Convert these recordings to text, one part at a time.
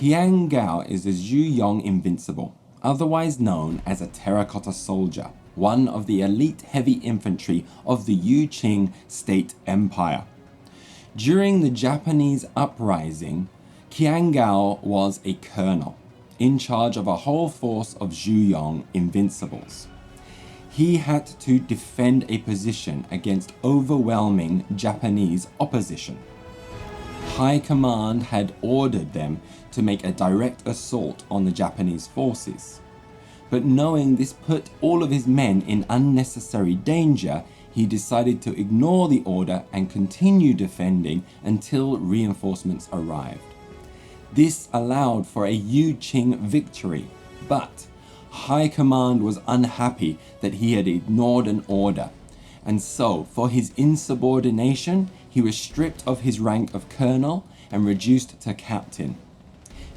Qiang Gao is a Zhu Yong invincible, otherwise known as a terracotta soldier, one of the elite heavy infantry of the Qing state empire. During the Japanese uprising, Qiang Gao was a colonel, in charge of a whole force of Zhu Yong invincibles. He had to defend a position against overwhelming Japanese opposition. High Command had ordered them to make a direct assault on the Japanese forces. But knowing this put all of his men in unnecessary danger, he decided to ignore the order and continue defending until reinforcements arrived. This allowed for a Qing victory, but High Command was unhappy that he had ignored an order, and so for his insubordination, he was stripped of his rank of colonel and reduced to captain.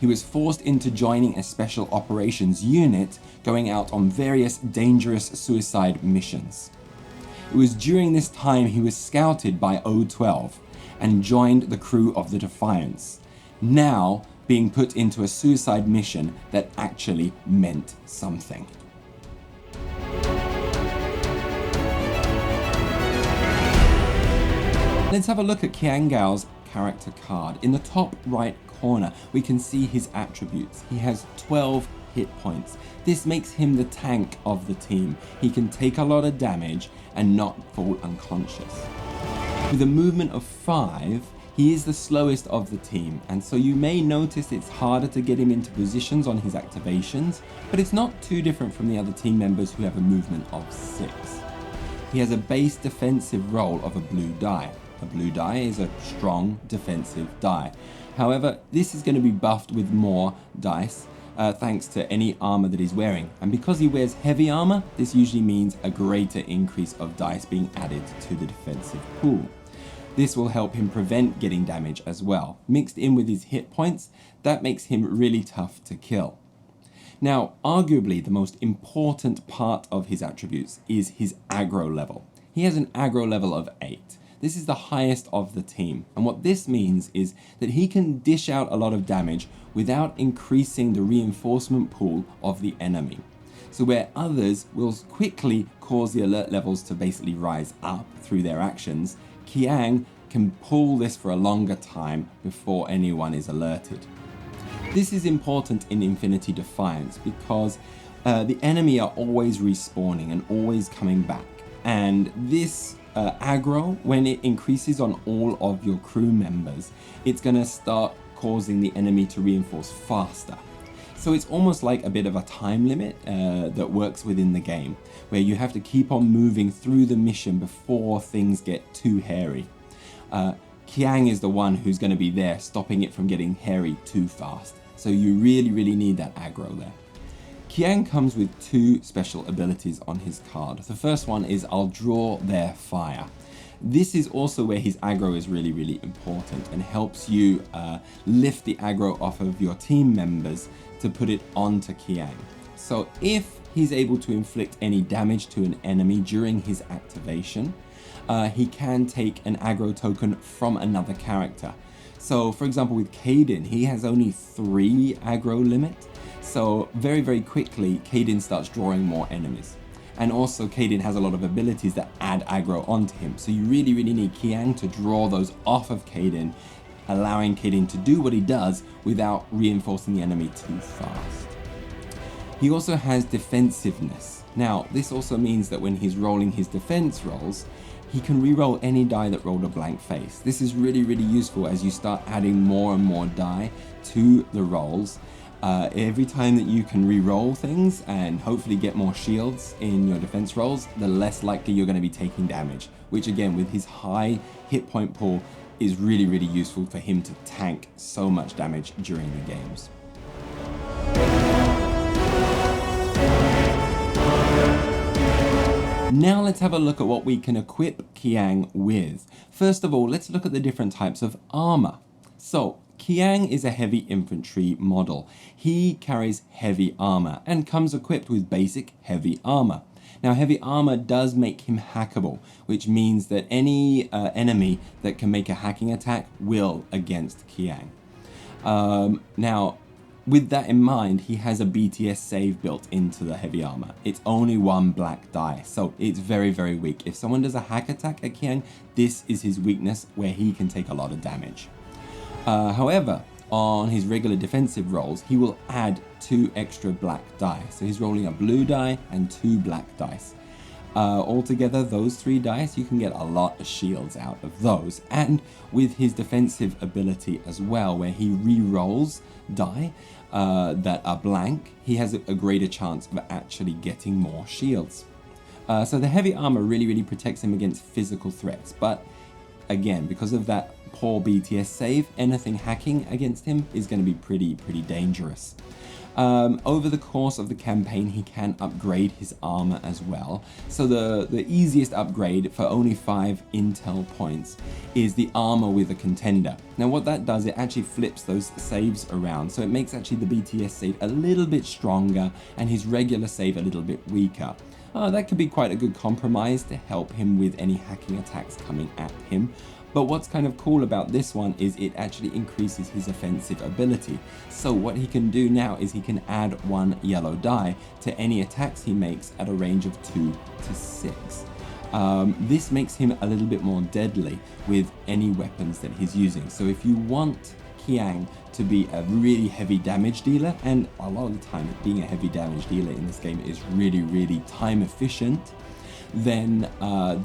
He was forced into joining a special operations unit, going out on various dangerous suicide missions. It was during this time he was scouted by O-12 and joined the crew of the Defiance, now being put into a suicide mission that actually meant something. Let's have a look at Qiang Gao's character card. In the top right corner, we can see his attributes. He has 12 hit points. This makes him the tank of the team. He can take a lot of damage and not fall unconscious. With a movement of 5, he is the slowest of the team, and so you may notice it's harder to get him into positions on his activations, but it's not too different from the other team members who have a movement of 6. He has a base defensive role of a blue die. A blue die is a strong defensive die. However, this is going to be buffed with more dice thanks to any armor that he's wearing. And because he wears heavy armor, this usually means a greater increase of dice being added to the defensive pool. This will help him prevent getting damage as well. Mixed in with his hit points, that makes him really tough to kill. Now, arguably the most important part of his attributes is his aggro level. He has an aggro level of 8. This is the highest of the team, and what this means is that he can dish out a lot of damage without increasing the reinforcement pool of the enemy. So where others will quickly cause the alert levels to basically rise up through their actions, Qiang can pull this for a longer time before anyone is alerted. This is important in Infinity Defiance because the enemy are always respawning and always coming back, and this aggro, when it increases on all of your crew members, it's going to start causing the enemy to reinforce faster. So it's almost like a bit of a time limit that works within the game, where you have to keep on moving through the mission before things get too hairy. Qiang is the one who's going to be there stopping it from getting hairy too fast. So you really need that aggro there. Qiang comes with 2 special abilities on his card. The first one is I'll draw their fire. This is also where his aggro is really important and helps you lift the aggro off of your team members to put it onto Qiang. So if he's able to inflict any damage to an enemy during his activation, he can take an aggro token from another character. So for example with Kaden, he has only 3 aggro limit. So very quickly, Kaden starts drawing more enemies. And also Kaden has a lot of abilities that add aggro onto him. So you really need Qiang to draw those off of Kaden, allowing Kaden to do what he does without reinforcing the enemy too fast. He also has defensiveness. Now, this also means that when he's rolling his defense rolls, he can reroll any die that rolled a blank face. This is really useful as you start adding more and more die to the rolls. Every time that you can re-roll things and hopefully get more shields in your defense rolls, the less likely you're going to be taking damage, which again with his high hit point pool is really useful for him to tank so much damage during the games. Now let's have a look at what we can equip Qiang with. First of all, let's look at the different types of armor. So Qiang is a heavy infantry model. He carries heavy armor and comes equipped with basic heavy armor. Now heavy armor does make him hackable, which means that any enemy that can make a hacking attack will against Qiang. Now with that in mind, he has a BTS save built into the heavy armor. It's only one black die, so it's very, very weak. If someone does a hack attack at Qiang, this is his weakness where he can take a lot of damage. However, on his regular defensive rolls, he will add 2 extra black die. So he's rolling a blue die and 2 black dice. Altogether, those 3 dice, you can get a lot of shields out of those. And with his defensive ability as well, where he re-rolls die that are blank, he has a greater chance of actually getting more shields. So the heavy armor really, really protects him against physical threats. But again, because of that poor BTS save, anything hacking against him is going to be pretty dangerous. Over the course of the campaign, he can upgrade his armor as well. So the easiest upgrade for only 5 intel points is the armor with a contender. Now what that does, it actually flips those saves around. So it makes actually the BTS save a little bit stronger and his regular save a little bit weaker. That could be quite a good compromise to help him with any hacking attacks coming at him. But what's kind of cool about this one is it actually increases his offensive ability. So what he can do now is he can add 1 yellow die to any attacks he makes at a range of 2 to 6. This makes him a little bit more deadly with any weapons that he's using. So if you want Qiang to be a really heavy damage dealer, and a lot of the time being a heavy damage dealer in this game is really, really time efficient, then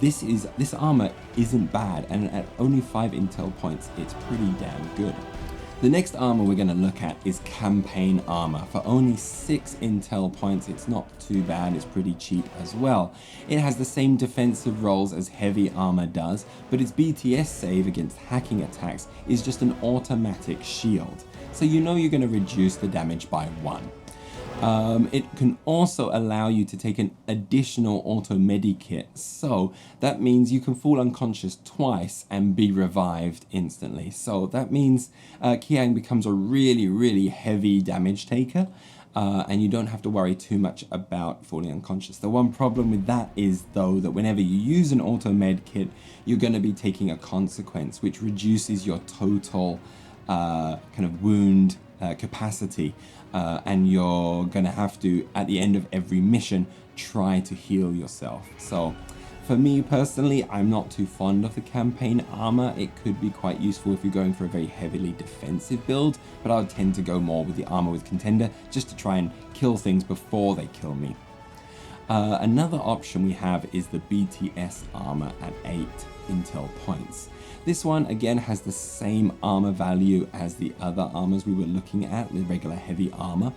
this armor isn't bad, and at only 5 intel points, it's pretty damn good. The next armor we're going to look at is campaign armor. For only 6 intel points, it's not too bad, it's pretty cheap as well. It has the same defensive rolls as heavy armor does, but its BTS save against hacking attacks is just an automatic shield. So you know you're going to reduce the damage by 1. It can also allow you to take an additional auto medikit, so that means you can fall unconscious twice and be revived instantly. So that means Qiang becomes a really, really heavy damage taker, and you don't have to worry too much about falling unconscious. The one problem with that is, though, that whenever you use an auto medkit, you're going to be taking a consequence, which reduces your total kind of wound capacity, and you're gonna have to, at the end of every mission, try to heal yourself. So for me personally, I'm not too fond of the campaign armor. It could be quite useful if you're going for a very heavily defensive build, but I would tend to go more with the armor with contender just to try and kill things before they kill me. Another option we have is the BTS armor at 8 intel points. This one again has the same armor value as the other armors we were looking at, the regular heavy armor,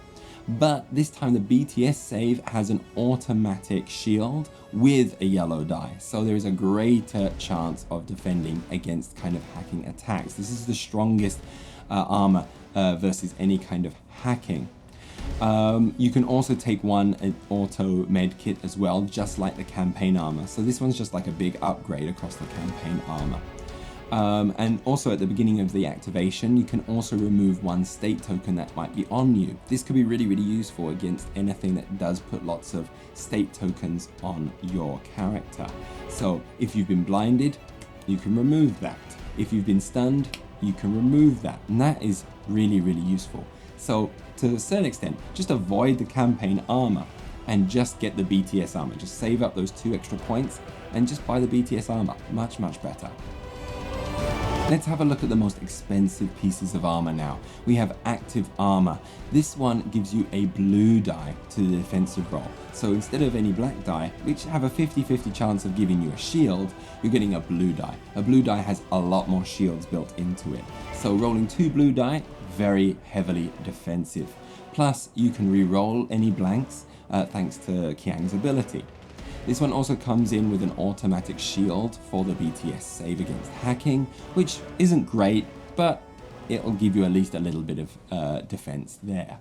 but this time the BTS save has an automatic shield with a yellow die, so there is a greater chance of defending against kind of hacking attacks. This is the strongest armor versus any kind of hacking. You can also take 1 auto med kit as well, just like the campaign armor. So this one's just like a big upgrade across the campaign armor. And also at the beginning of the activation, you can also remove 1 state token that might be on you. This could be really, really useful against anything that does put lots of state tokens on your character. So if you've been blinded, you can remove that. If you've been stunned, you can remove that. And that is really, really useful. So to a certain extent, just avoid the campaign armor and just get the BTS armor. Just save up those 2 extra points and just buy the BTS armor. Much, much better. Let's have a look at the most expensive pieces of armor now. We have active armor. This one gives you a blue die to the defensive roll. So instead of any black die, which have a 50-50 chance of giving you a shield, you're getting a blue die. A blue die has a lot more shields built into it. So rolling 2 blue die, very heavily defensive. Plus, you can re-roll any blanks thanks to Qiang's ability. This one also comes in with an automatic shield for the BTS save against hacking, which isn't great, but it'll give you at least a little bit of defense there.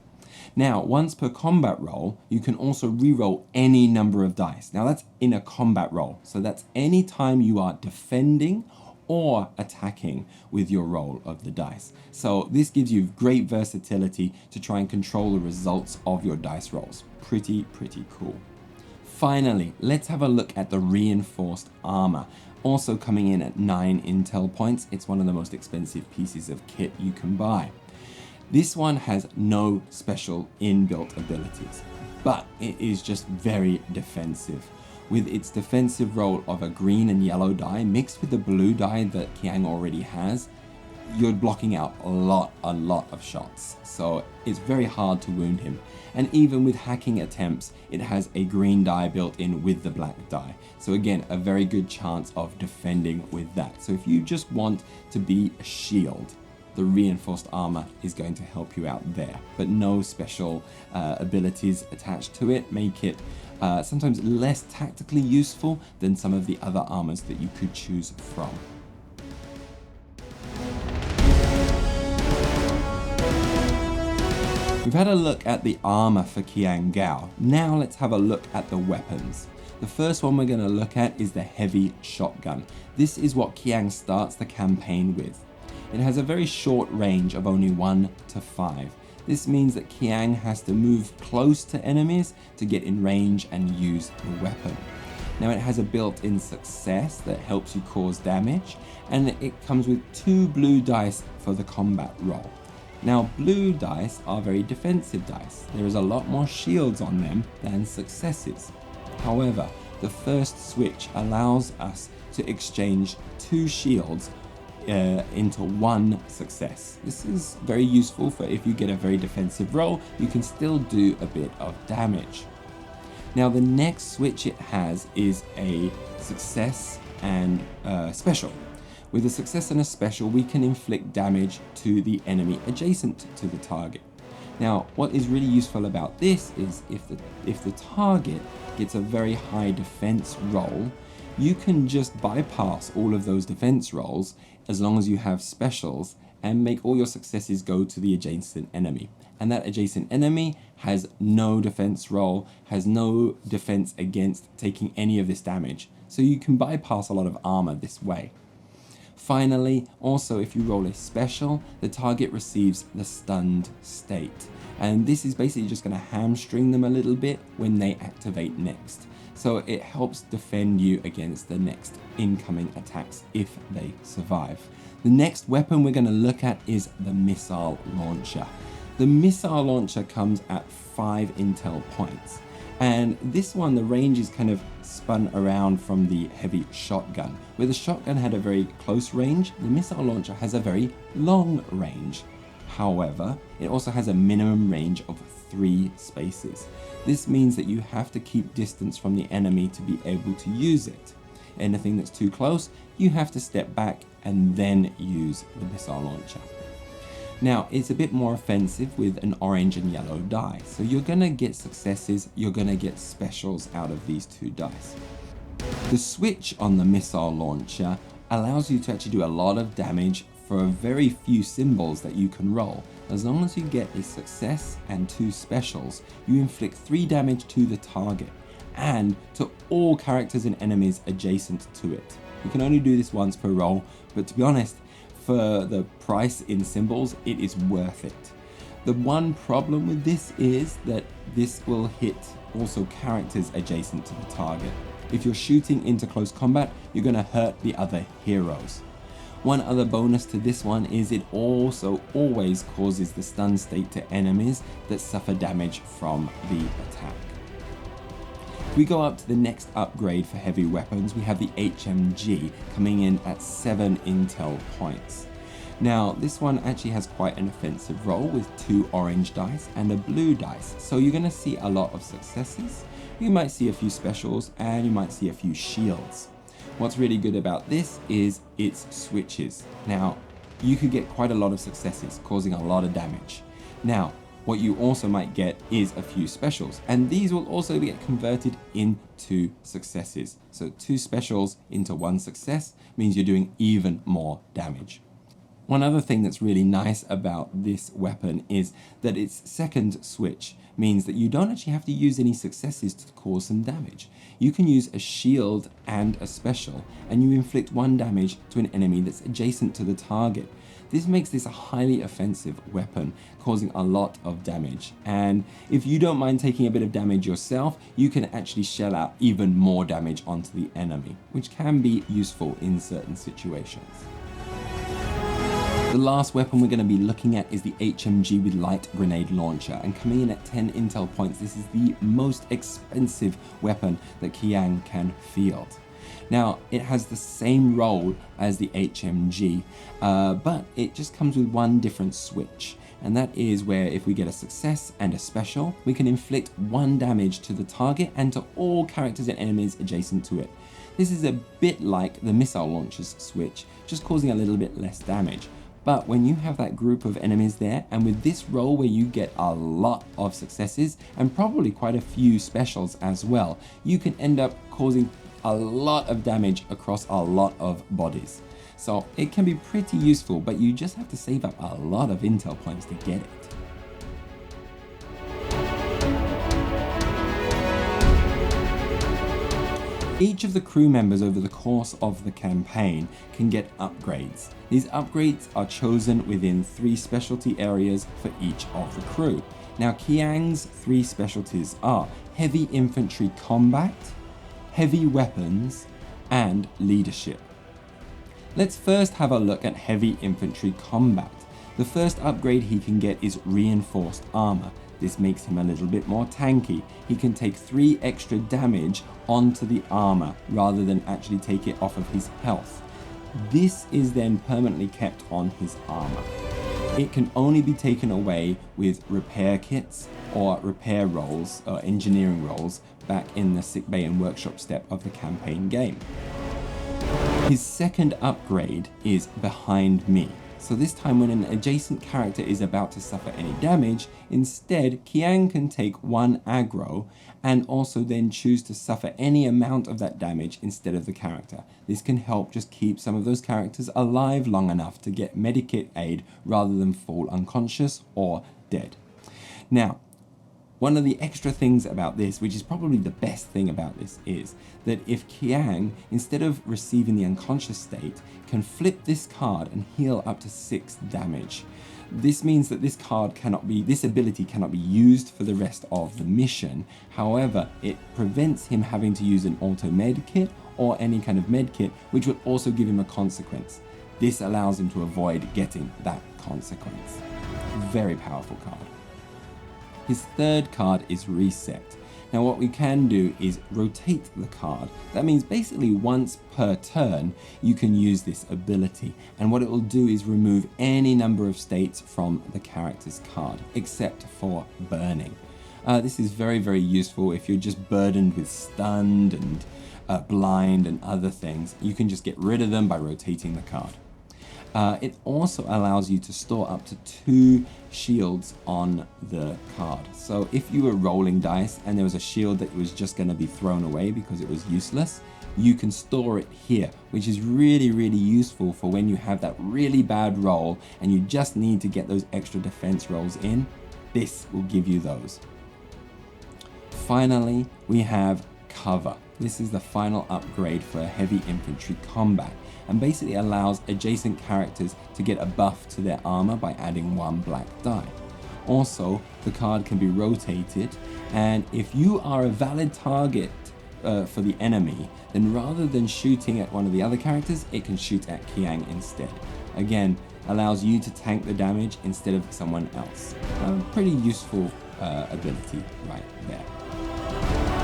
Now, once per combat roll, you can also re-roll any number of dice. Now that's in a combat roll, so that's any time you are defending or attacking with your roll of the dice. So this gives you great versatility to try and control the results of your dice rolls. Pretty cool. Finally, let's have a look at the reinforced armor. Also coming in at 9 intel points, it's one of the most expensive pieces of kit you can buy. This one has no special inbuilt abilities, but it is just very defensive. With its defensive role of a green and yellow die mixed with the blue die that Qiang already has, you're blocking out a lot of shots, so it's very hard to wound him. And even with hacking attempts, it has a green die built in with the black die, so again, a very good chance of defending with that. So if you just want to be a shield, the reinforced armor is going to help you out there, but no special abilities attached to it make it sometimes less tactically useful than some of the other armors that you could choose from. We've had a look at the armor for Qiang Gao. Now let's have a look at the weapons. The first one we're going to look at is the heavy shotgun. This is what Qiang starts the campaign with. It has a very short range of only 1 to 5. This means that Qiang has to move close to enemies to get in range and use the weapon. Now it has a built-in success that helps you cause damage, and it comes with 2 blue dice for the combat roll. Now blue dice are very defensive dice. There is a lot more shields on them than successes. However, the first switch allows us to exchange 2 shields into 1 success. This is very useful for if you get a very defensive roll, you can still do a bit of damage. Now the next switch it has is a success and special. With a success and a special, we can inflict damage to the enemy adjacent to the target. Now, what is really useful about this is if the target gets a very high defense roll, you can just bypass all of those defense rolls as long as you have specials and make all your successes go to the adjacent enemy. And that adjacent enemy has no defense roll, has no defense against taking any of this damage. So you can bypass a lot of armor this way. Finally, also if you roll a special, the target receives the stunned state. And this is basically just going to hamstring them a little bit when they activate next. So it helps defend you against the next incoming attacks if they survive. The next weapon we're going to look at is the missile launcher. The missile launcher comes at 5 intel points. And this one, the range is kind of spun around from the heavy shotgun. Where the shotgun had a very close range, the missile launcher has a very long range. However, it also has a minimum range of 3 spaces. This means that you have to keep distance from the enemy to be able to use it. Anything that's too close, you have to step back and then use the missile launcher. Now, it's a bit more offensive with an orange and yellow die. So you're gonna get successes, you're gonna get specials out of these 2 dice. The switch on the missile launcher allows you to actually do a lot of damage for very few symbols that you can roll. As long as you get a success and 2 specials, you inflict 3 damage to the target and to all characters and enemies adjacent to it. You can only do this once per roll, but to be honest, for the price in symbols, it is worth it. The one problem with this is that this will hit also characters adjacent to the target. If you're shooting into close combat, you're going to hurt the other heroes. One other bonus to this one is it also always causes the stun state to enemies that suffer damage from the attack. If we go up to the next upgrade for heavy weapons, we have the HMG coming in at 7 intel points. Now, this one actually has quite an offensive roll with 2 orange dice and a blue dice. So you're going to see a lot of successes. You might see a few specials and you might see a few shields. What's really good about this is its switches. Now, you could get quite a lot of successes, causing a lot of damage. Now, what you also might get is a few specials, and these will also get converted into successes. So 2 specials into 1 success means you're doing even more damage. One other thing that's really nice about this weapon is that its second switch means that you don't actually have to use any successes to cause some damage. You can use a shield and a special, and you inflict 1 damage to an enemy that's adjacent to the target. This makes this a highly offensive weapon, causing a lot of damage. And if you don't mind taking a bit of damage yourself, you can actually shell out even more damage onto the enemy, which can be useful in certain situations. The last weapon we're going to be looking at is the HMG with light grenade launcher, and coming in at 10 intel points, this is the most expensive weapon that Qiang can field. Now, it has the same role as the HMG, but it just comes with one different switch, and that is where if we get a success and a special, we can inflict 1 damage to the target and to all characters and enemies adjacent to it. This is a bit like the missile launcher's switch, just causing a little bit less damage. But when you have that group of enemies there, and with this role where you get a lot of successes and probably quite a few specials as well, you can end up causing a lot of damage across a lot of bodies. So it can be pretty useful, but you just have to save up a lot of intel points to get it. Each of the crew members over the course of the campaign can get upgrades. These upgrades are chosen within 3 specialty areas for each of the crew. Now, Qiang's 3 specialties are heavy infantry combat, heavy weapons, and leadership. Let's first have a look at heavy infantry combat. The first upgrade he can get is reinforced armor. This makes him a little bit more tanky. He can take 3 extra damage onto the armor rather than actually take it off of his health. This is then permanently kept on his armor. It can only be taken away with repair kits or repair rolls or engineering rolls back in the sickbay and workshop step of the campaign game. His second upgrade is behind me. So this time when an adjacent character is about to suffer any damage, instead Qiang can take 1 aggro and also then choose to suffer any amount of that damage instead of the character. This can help just keep some of those characters alive long enough to get medikit aid rather than fall unconscious or dead. Now, one of the extra things about this, which is probably the best thing about this, is that if Qiang, instead of receiving the unconscious state, can flip this card and heal up to 6 damage. This means that this ability cannot be used for the rest of the mission. However, it prevents him having to use an auto med kit or any kind of med kit, which will also give him a consequence. This allows him to avoid getting that consequence. Very powerful card. His third card is Reset. Now what we can do is rotate the card. That means basically once per turn you can use this ability, and what it will do is remove any number of states from the character's card except for burning. This is very, very useful if you're just burdened with stunned and blind and other things. You can just get rid of them by rotating the card. It also allows you to store up to 2 shields on the card. So if you were rolling dice and there was a shield that was just going to be thrown away because it was useless, you can store it here, which is really, really useful for when you have that really bad roll and you just need to get those extra defense rolls in. This will give you those. Finally, we have Cover. This is the final upgrade for heavy infantry combat, and basically allows adjacent characters to get a buff to their armor by adding 1 black die. Also, the card can be rotated, and if you are a valid target for the enemy, then rather than shooting at one of the other characters, it can shoot at Qiang instead. Again, allows you to tank the damage instead of someone else. Pretty useful ability right there.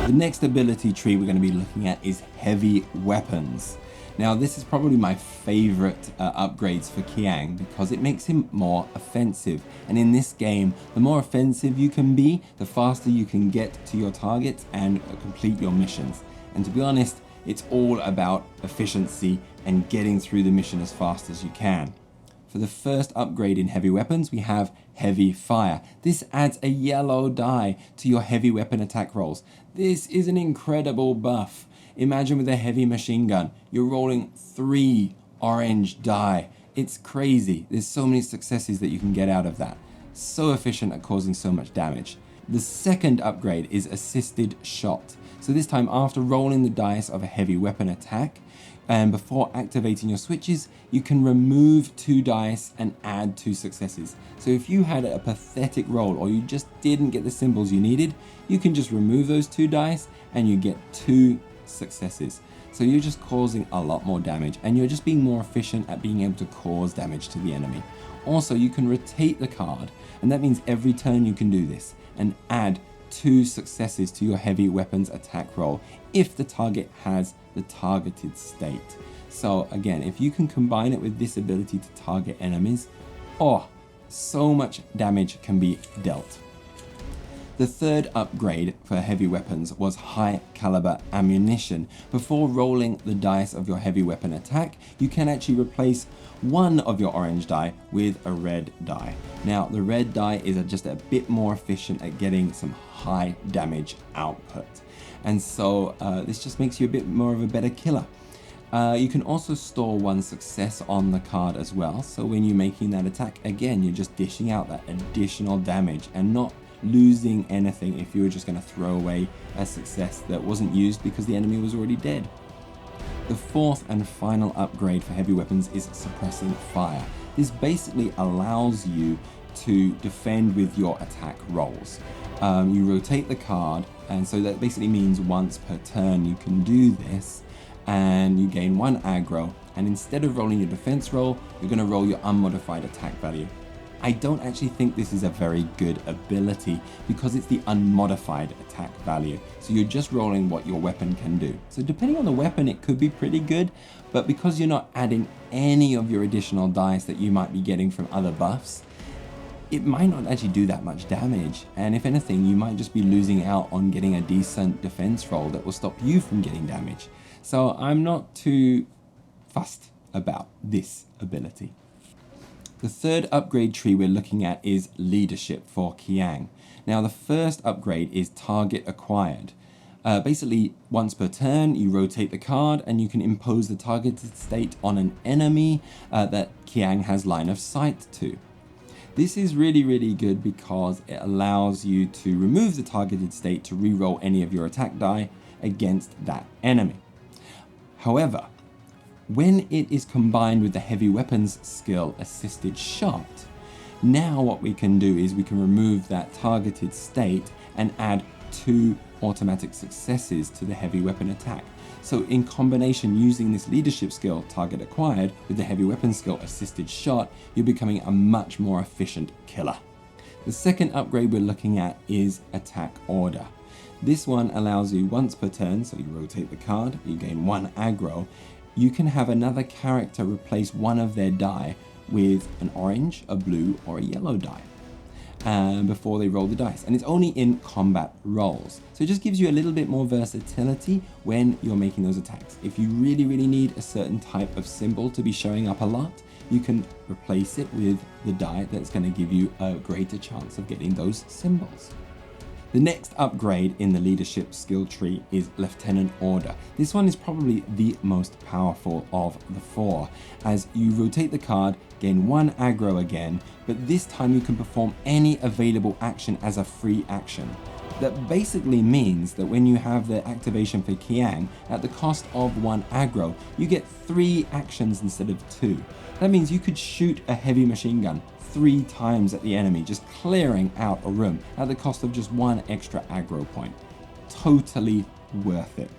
The next ability tree we're going to be looking at is Heavy Weapons. Now this is probably my favorite upgrades for Qiang because it makes him more offensive, and in this game the more offensive you can be, the faster you can get to your targets and complete your missions. And to be honest, it's all about efficiency and getting through the mission as fast as you can. For the first upgrade in heavy weapons, we have Heavy Fire. This adds a yellow die to your heavy weapon attack rolls. This is an incredible buff. Imagine with a heavy machine gun, you're rolling 3 orange die. It's crazy. There's so many successes that you can get out of that. So efficient at causing so much damage. The second upgrade is Assisted Shot. So this time, after rolling the dice of a heavy weapon attack, and before activating your switches, you can remove 2 dice and add 2 successes. So if you had a pathetic roll or you just didn't get the symbols you needed, you can just remove those 2 dice and you get 2 successes. So you're just causing a lot more damage, and you're just being more efficient at being able to cause damage to the enemy. Also, you can rotate the card, and that means every turn you can do this and add 2 successes to your heavy weapons attack roll if the target has the targeted state. So again, if you can combine it with this ability to target enemies, so much damage can be dealt. The third upgrade for heavy weapons was high caliber ammunition. Before rolling the dice of your heavy weapon attack, you can actually replace one of your orange die with a red die. Now, the red die is just a bit more efficient at getting some high damage output. And so this just makes you a bit more of a better killer. You can also store 1 success on the card as well. So when you're making that attack, again, you're just dishing out that additional damage and not losing anything if you were just going to throw away a success that wasn't used because the enemy was already dead. The fourth and final upgrade for heavy weapons is suppressing fire. This basically allows you to defend with your attack rolls. You rotate the card, and so that basically means once per turn you can do this, and you gain 1 aggro, and instead of rolling your defense roll, you're going to roll your unmodified attack value. I don't actually think this is a very good ability because it's the unmodified attack value. So you're just rolling what your weapon can do. So depending on the weapon, it could be pretty good, but because you're not adding any of your additional dice that you might be getting from other buffs, it might not actually do that much damage. And if anything, you might just be losing out on getting a decent defense roll that will stop you from getting damage. So I'm not too fussed about this ability. The third upgrade tree we're looking at is leadership for Qiang. Now, the first upgrade is target acquired. Basically, once per turn, you rotate the card and you can impose the targeted state on an enemy that Qiang has line of sight to. This is really, really good because it allows you to remove the targeted state to reroll any of your attack die against that enemy. However, when it is combined with the heavy weapons skill assisted shot, now what we can do is we can remove that targeted state and add 2 automatic successes to the heavy weapon attack. So in combination, using this leadership skill, target acquired, with the heavy weapon skill assisted shot, you're becoming a much more efficient killer. The second upgrade we're looking at is attack order. This one allows you once per turn, so you rotate the card, you gain 1 aggro, you can have another character replace one of their die with an orange, a blue, or a yellow die before they roll the dice. And it's only in combat rolls. So it just gives you a little bit more versatility when you're making those attacks. If you really, really need a certain type of symbol to be showing up a lot, you can replace it with the die that's going to give you a greater chance of getting those symbols. The next upgrade in the leadership skill tree is Lieutenant Order. This one is probably the most powerful of the 4, as you rotate the card, gain 1 aggro again, but this time you can perform any available action as a free action. That basically means that when you have the activation for Qiang, at the cost of 1 aggro, you get 3 actions instead of 2. That means you could shoot a heavy machine gun 3 times at the enemy, just clearing out a room at the cost of just 1 extra aggro point. Totally worth it.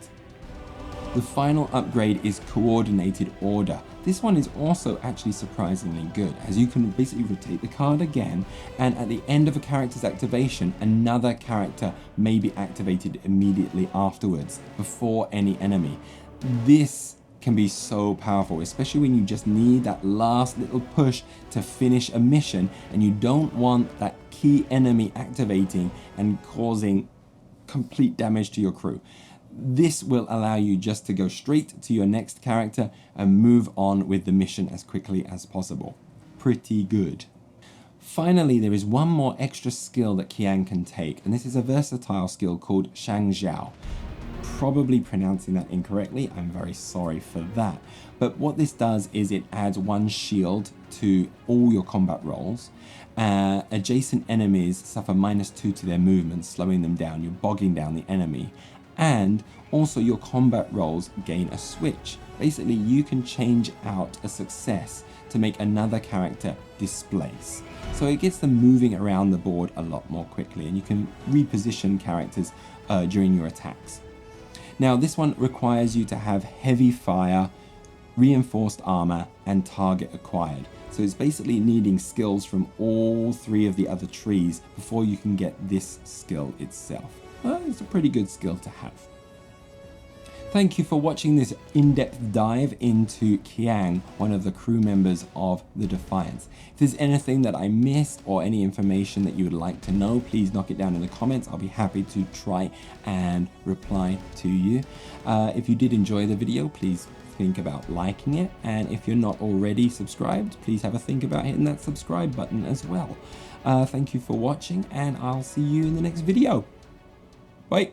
The final upgrade is Coordinated Order. This one is also actually surprisingly good, as you can basically rotate the card again, and at the end of a character's activation, another character may be activated immediately afterwards, before any enemy. This can be so powerful, especially when you just need that last little push to finish a mission and you don't want that key enemy activating and causing complete damage to your crew. This will allow you just to go straight to your next character and move on with the mission as quickly as possible. Pretty good. Finally, there is one more extra skill that Qiang can take, and this is a versatile skill called Qiang Gao. Probably pronouncing that incorrectly, I'm very sorry for that. But what this does is it adds 1 shield to all your combat rolls. Adjacent enemies suffer -2 to their movement, slowing them down. You're bogging down the enemy. And also your combat rolls gain a switch. Basically, you can change out a success to make another character displace. So it gets them moving around the board a lot more quickly, and you can reposition characters during your attacks. Now this one requires you to have heavy fire, reinforced armor, and target acquired. So it's basically needing skills from all 3 of the other trees before you can get this skill itself. Well, it's a pretty good skill to have. Thank you for watching this in-depth dive into Qiang, one of the crew members of the Defiance. If there's anything that I missed or any information that you would like to know, please knock it down in the comments. I'll be happy to try and reply to you. If you did enjoy the video, please think about liking it, and if you're not already subscribed, please have a think about hitting that subscribe button as well. Thank you for watching, and I'll see you in the next video. Bye.